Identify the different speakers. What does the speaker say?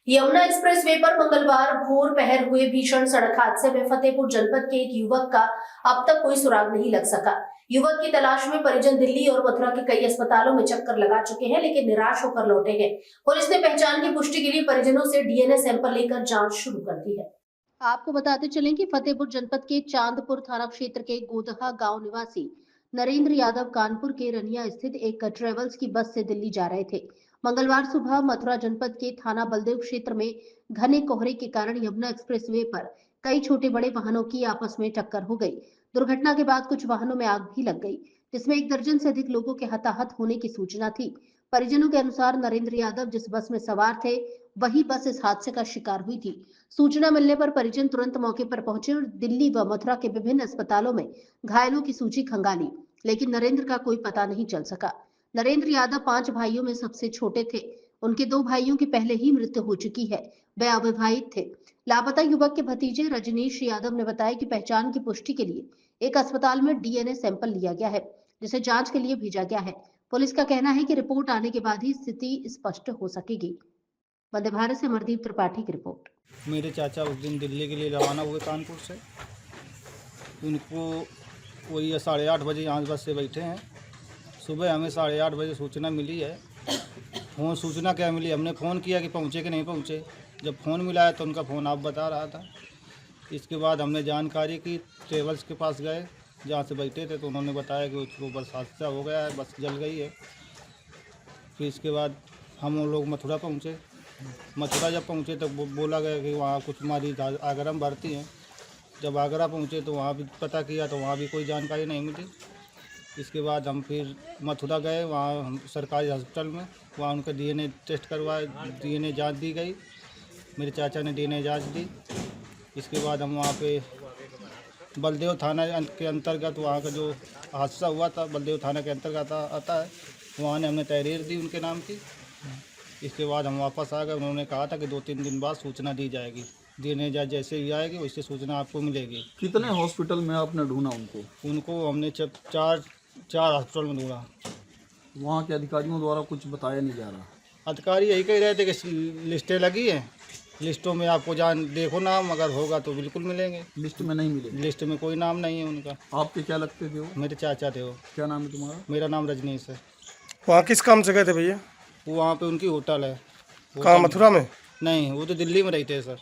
Speaker 1: Yamuna expressway पर मंगलवार भोर पहर हुए भीषण सड़क हादसे में फतेहपुर जनपद के एक युवक का अब तक कोई सुराग नहीं लग सका। युवक की तलाश में परिजन दिल्ली और मथुरा के कई अस्पतालों में चक्कर लगा चुके हैं, लेकिन निराश होकर लौटे हैं। पुलिस ने पहचान की पुष्टि के लिए परिजनों से डीएनए सैंपल लेकर जांच शुरू कर दी है। आपको बताते चलें कि फतेहपुर जनपद के चांदपुर थाना क्षेत्र के गोदहा गांव निवासी नरेंद्र यादव कानपुर के रनिया स्थित एक ट्रेवल्स की बस से दिल्ली जा रहे थे। मंगलवार सुबह मथुरा जनपद के थाना बलदेव क्षेत्र में घने कोहरे के कारण यमुना एक्सप्रेसवे पर कई छोटे बड़े वाहनों की आपस में टक्कर हो गई। दुर्घटना के बाद कुछ वाहनों में आग भी लग गई, जिसमें 1 दर्जन से अधिक लोगों के हताहत होने की सूचना थी। परिजनों के अनुसार नरेंद्र यादव जिस बस में सवार थे, वही बस इस हादसे का शिकार हुई थी। सूचना मिलने पर परिजन तुरंत मौके पर पहुंचे और दिल्ली व मथुरा के विभिन्न अस्पतालों में घायलों की सूची खंगाली, लेकिन नरेंद्र का कोई पता नहीं चल सका। नरेंद्र यादव 5 भाइयों में सबसे छोटे थे। उनके 2 भाइयों की पहले ही मृत्यु हो चुकी है। वे अविवाहित थे। लापता युवक के भतीजे रजनीश यादव ने बताया कि पहचान की पुष्टि के लिए एक अस्पताल में डीएनए सैंपल लिया गया है, जिसे जांच के लिए भेजा गया है। पुलिस का कहना है कि रिपोर्ट आने के बाद ही स्थिति स्पष्ट हो सकेगी। वंदे भारत से अमरदीप त्रिपाठी की रिपोर्ट।
Speaker 2: मेरे चाचा उस दिन दिल्ली के लिए रवाना हुए कानपुर से। उनको वही 8:30 बजे यहाँ बस से बैठे हैं। सुबह हमें 8:30 बजे सूचना मिली है। सूचना क्या मिली, हमने फ़ोन किया कि पहुँचे कि नहीं पहुँचे। जब फ़ोन मिला है तो उनका फ़ोन आप बता रहा था। इसके बाद हमने जानकारी की, ट्रेवल्स के पास गए जहाँ से बैठे थे, तो उन्होंने बताया कि उसको बस हादसा हो गया है, बस जल गई है। फिर इसके बाद हम लोग मथुरा पहुँचे। मथुरा जब पहुँचे तो बोला गया कि वहाँ कुछ मरीज आगरा में भर्ती हैं। जब आगरा पहुँचे तो वहाँ भी पता किया तो वहाँ भी कोई जानकारी नहीं मिली। इसके बाद हम फिर मथुरा गए, वहाँ हम सरकारी हॉस्पिटल में, वहाँ उनका डीएनए टेस्ट करवाए, डीएनए जांच दी गई। मेरे चाचा ने डीएनए जांच दी। इसके बाद हम वहाँ पे बलदेव थाना के अंतर्गत, वहाँ का जो हादसा हुआ था बलदेव थाना के अंतर्गत आता है, वहाँ ने हमने तहरीर दी उनके नाम की। इसके बाद हम वापस आ गए। उन्होंने कहा था कि 2-3 दिन बाद सूचना दी जाएगी। डीएनए जांच जैसे ही आएगी वैसे सूचना आपको मिलेगी।
Speaker 3: कितने हॉस्पिटल में आपने ढूंढा
Speaker 2: उनको हमने चार हॉस्पिटल में ढूंढा।
Speaker 3: वहाँ के अधिकारियों द्वारा कुछ बताया नहीं जा रहा।
Speaker 2: अधिकारी यही कह रहे थे कि लिस्टें लगी हैं, लिस्टों में आपको देखो नाम, अगर होगा तो बिल्कुल मिलेंगे।
Speaker 3: लिस्ट में नहीं मिले?
Speaker 2: लिस्ट में कोई नाम नहीं है उनका।
Speaker 3: आपके क्या लगते थे वो?
Speaker 2: मेरे चाचा थे वो।
Speaker 3: क्या नाम है तुम्हारा?
Speaker 2: मेरा नाम रजनीश है।
Speaker 4: वहाँ किस काम से गए थे भैया?
Speaker 2: वो वहाँ पे उनकी होटल है।
Speaker 4: कहाँ, मथुरा में?
Speaker 2: नहीं, वो तो दिल्ली में रहते हैं सर।